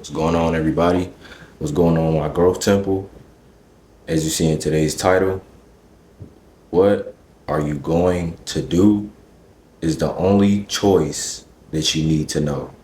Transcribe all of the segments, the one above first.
What's going on, everybody? What's going on, my growth temple? As you see in today's title, what are you going to do is the only choice that you need to know.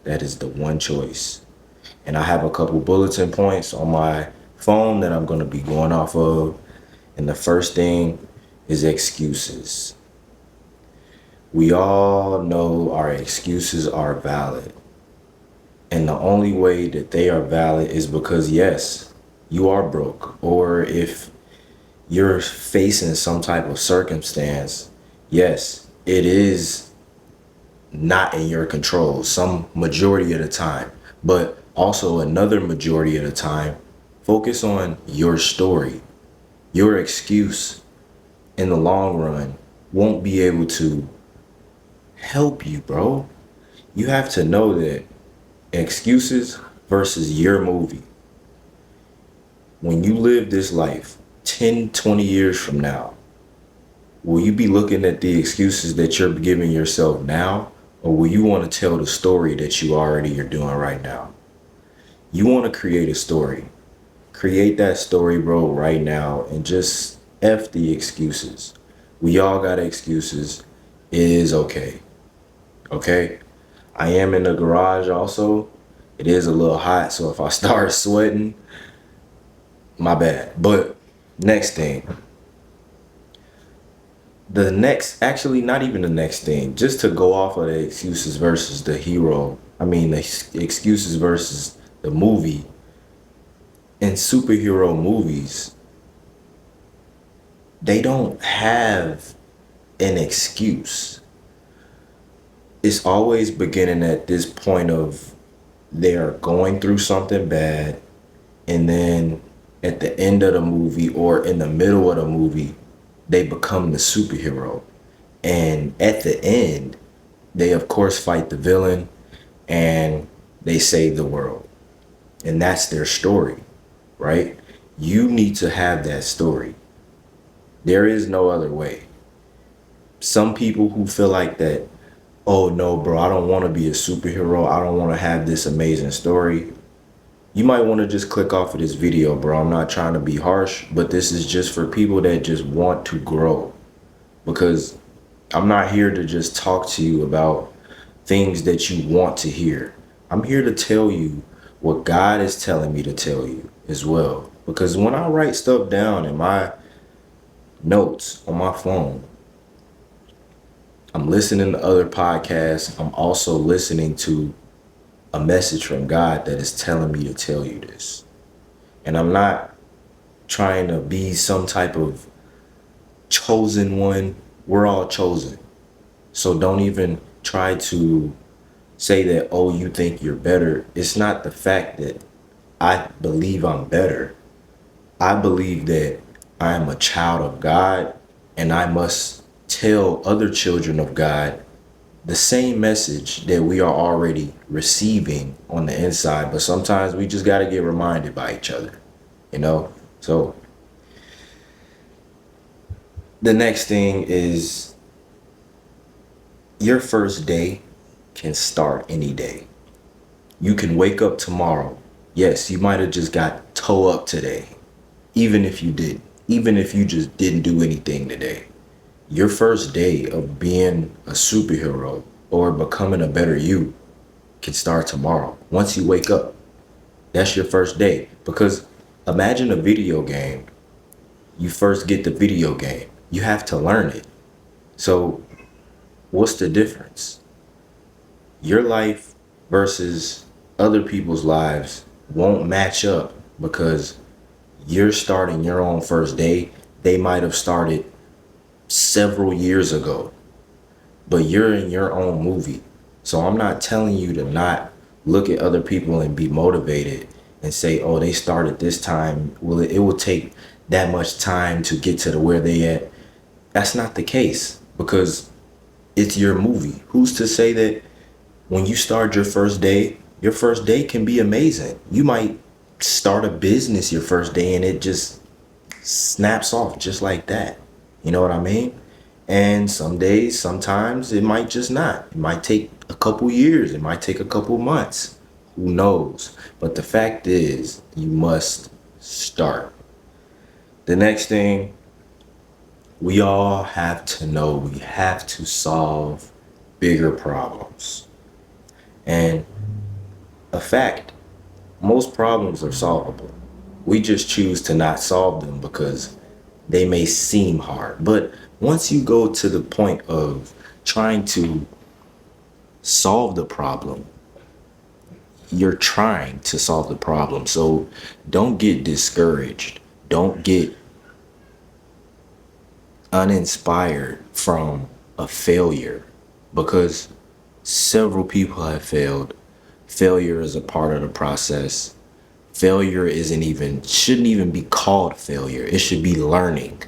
That is the one choice. And I have a couple bulletin points on my phone that I'm going to be going off of. And the first thing is excuses. We all know our excuses are valid. And the only way that they are valid is because, yes, you are broke. Or if you're facing some type of circumstance, yes, it is not in your control some majority of the time. But also another majority of the time, focus on your story. Your excuse in the long run won't be able to help you, bro. You have to know that excuses versus your movie. When you live this life 10, 20 years from now, will you be looking at the excuses that you're giving yourself now, or will you want to tell the story that you already are doing right now? You want to create a story. Create that story, bro, right now, and just F the excuses. We all got excuses. It is okay. Okay? I am in the garage also. It is a little hot, so if I start sweating, my bad. But next thing, actually, not even the next thing, just to go off of the excuses versus the hero. I mean, the excuses versus the movie. In superhero movies, they don't have an excuse. It's always beginning at this point of they're going through something bad, and then at the end of the movie or in the middle of the movie, they become the superhero. And at the end, they of course fight the villain and they save the world. And that's their story, right? You need to have that story. There is no other way. Some people who feel like that, oh no, bro, I don't want to be a superhero. I don't want to have this amazing story. You might want to just click off of this video, bro. I'm not trying to be harsh, but this is just for people that just want to grow. Because I'm not here to just talk to you about things that you want to hear. I'm here to tell you what God is telling me to tell you as well. Because when I write stuff down in my notes on my phone, I'm listening to other podcasts. I'm also listening to a message from God that is telling me to tell you this. And I'm not trying to be some type of chosen one. We're all chosen. So don't even try to say that, oh, you think you're better. It's not the fact that I believe I'm better. I believe that I am a child of God and I must tell other children of God the same message that we are already receiving on the inside. But sometimes we just got to get reminded by each other, you know? So the next thing is your first day can start any day. You can wake up tomorrow. Yes, you might have just got toe up today. Even if you did, even if you just didn't do anything today. Your first day of being a superhero or becoming a better you can start tomorrow. Once you wake up, that's your first day. Because imagine a video game. You first get the video game. You have to learn it. So what's the difference? Your life versus other people's lives won't match up because you're starting your own first day. They might have started several years ago, but you're in your own movie. So I'm not telling you to not look at other people and be motivated and say, oh, they started this time. Well, it will take that much time to get to the where they at. That's not the case because it's your movie. Who's to say that when you start your first day can be amazing. You might start a business your first day and it just snaps off just like that. You know what I mean? And some days, sometimes it might just not. It might take a couple years. It might take a couple months. Who knows? But the fact is, you must start. The next thing, we all have to know we have to solve bigger problems. And a fact, most problems are solvable. We just choose to not solve them because they may seem hard. But once you go to the point of trying to solve the problem, you're trying to solve the problem. So don't get discouraged. Don't get uninspired from a failure because several people have failed. Failure is a part of the process. Failure shouldn't even be called failure. It should be learning.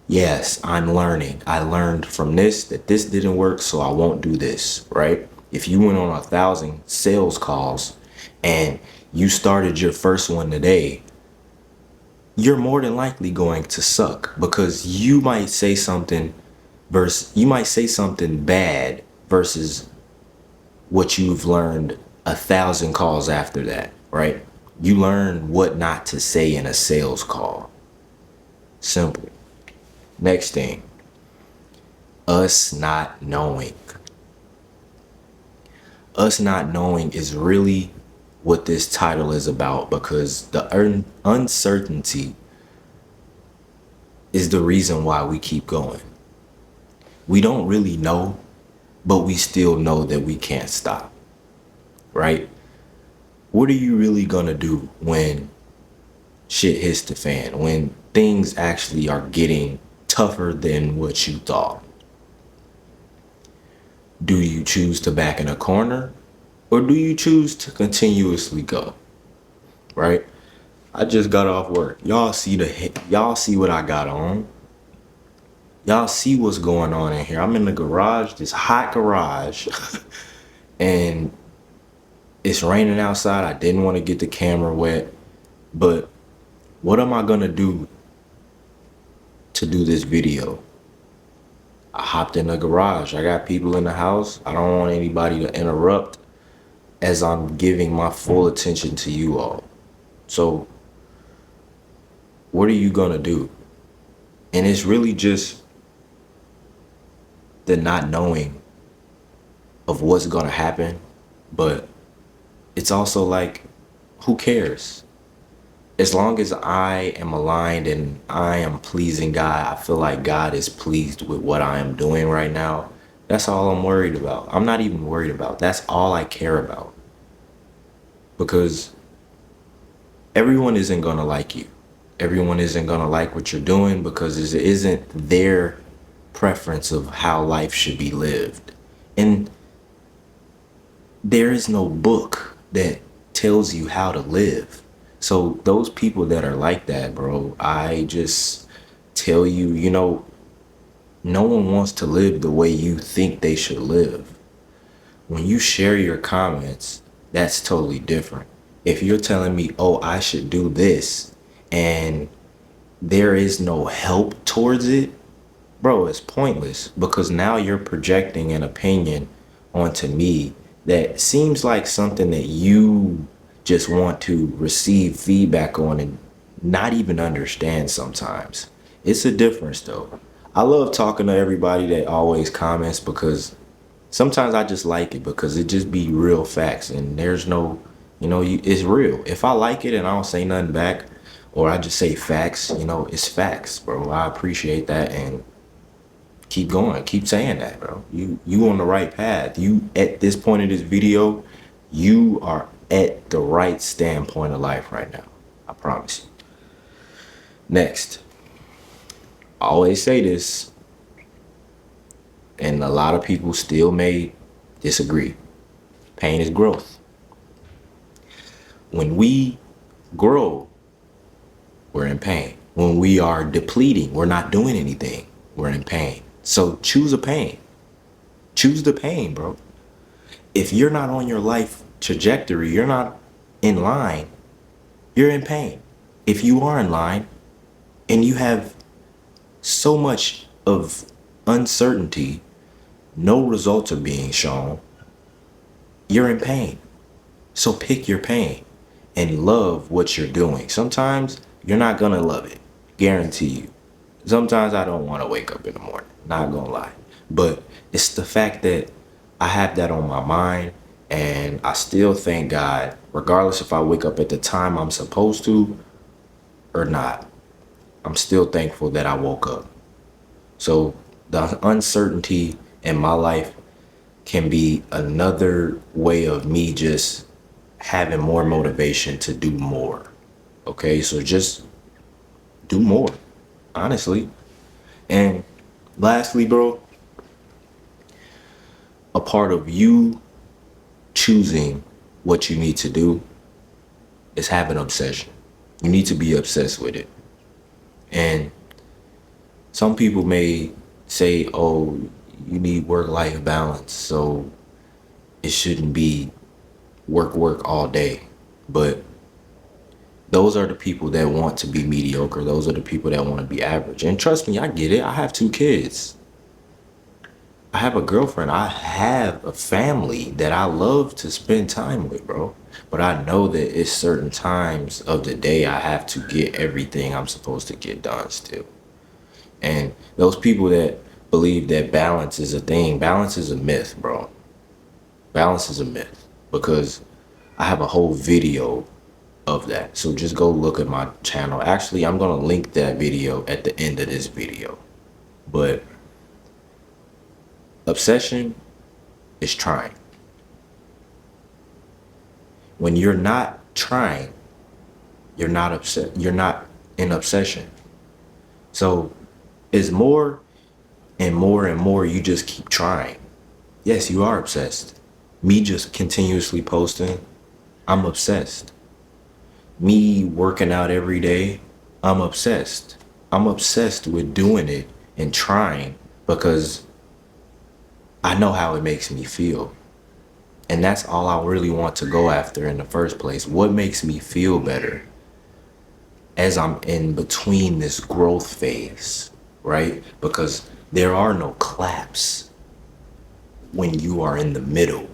Yes, I'm learning. I learned from this that this didn't work, so I won't do this, right? If you went on 1,000 sales calls and you started your first one today, you're more than likely going to suck because you might say something bad versus what you've learned 1,000 calls after that, right? You learn what not to say in a sales call. Simple. Next thing, us not knowing. Us not knowing is really what this title is about because the uncertainty is the reason why we keep going. We don't really know, but we still know that we can't stop, right? What are you really gonna do when shit hits the fan, when things actually are getting tougher than what you thought? Do you choose to back in a corner or do you choose to continuously go? Right? I just got off work. Y'all see what I got on. Y'all see what's going on in here. I'm in the garage, this hot garage, and it's raining outside. I didn't want to get the camera wet, but what am I gonna do to do this video? I hopped in the garage. I got people in the house. I don't want anybody to interrupt as I'm giving my full attention to you all. So what are you gonna do? And it's really just the not knowing of what's gonna happen, but it's also like, who cares? As long as I am aligned and I am pleasing God, I feel like God is pleased with what I am doing right now. That's all I'm worried about. I'm not even worried about. That's all I care about. Because everyone isn't gonna like you. Everyone isn't gonna like what you're doing because it isn't their preference of how life should be lived. And there is no book that tells you how to live. So those people that are like that, bro, I just tell you, no one wants to live the way you think they should live. When you share your comments, that's totally different. If you're telling me, oh, I should do this, and there is no help towards it, bro, it's pointless because now you're projecting an opinion onto me that seems like something that you just want to receive feedback on and not even understand sometimes. It's a difference though. I love talking to everybody that always comments because sometimes I just like it because it just be real facts and there's no, it's real. If I like it and I don't say nothing back or I just say facts, it's facts, bro. I appreciate that and keep going. Keep saying that, bro. You on the right path. You at this point of this video, you are at the right standpoint of life right now. I promise you. Next, I always say this, and a lot of people still may disagree. Pain is growth. When we grow, we're in pain. When we are depleting, we're not doing anything, we're in pain. So choose a pain. Choose the pain, bro. If you're not on your life trajectory, you're not in line, you're in pain. If you are in line and you have so much of uncertainty, no results are being shown, you're in pain. So pick your pain and love what you're doing. Sometimes you're not gonna love it. Guarantee you. Sometimes I don't want to wake up in the morning, not gonna lie. But it's the fact that I have that on my mind, and I still thank God, regardless if I wake up at the time I'm supposed to or not. I'm still thankful that I woke up. So the uncertainty in my life can be another way of me just having more motivation to do more. Okay, so just do more, honestly. And lastly, bro, a part of you choosing what you need to do is have an obsession. You need to be obsessed with it. And some people may say, oh, you need work-life balance, so it shouldn't be work all day. But those are the people that want to be mediocre. Those are the people that want to be average. And trust me, I get it. I have 2 kids. I have a girlfriend. I have a family that I love to spend time with, bro. But I know that it's certain times of the day I have to get everything I'm supposed to get done still. And those people that believe that balance is a thing, balance is a myth, bro. Balance is a myth because I have a whole video of that. So just go look at my channel. Actually, I'm going to link that video at the end of this video. But obsession is trying. When you're not trying, you're not upset. You're not in obsession. So it's more and more and more you just keep trying. Yes, you are obsessed. Me just continuously posting, I'm obsessed. Me working out every day, I'm obsessed. I'm obsessed with doing it and trying because I know how it makes me feel. And that's all I really want to go after in the first place. What makes me feel better as I'm in between this growth phase, right? Because there are no claps when you are in the middle.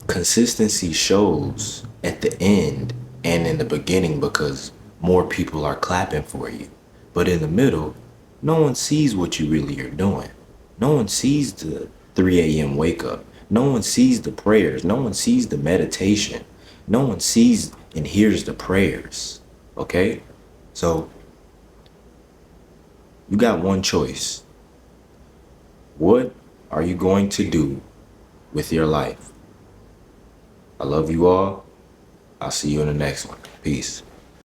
Consistency shows at the end and in the beginning because more people are clapping for you. But in the middle, no one sees what you really are doing. No one sees the 3 a.m. wake up. No one sees the prayers. No one sees the meditation. No one sees and hears the prayers. Okay? So you got one choice. What are you going to do with your life? I love you all. I'll see you in the next one. Peace.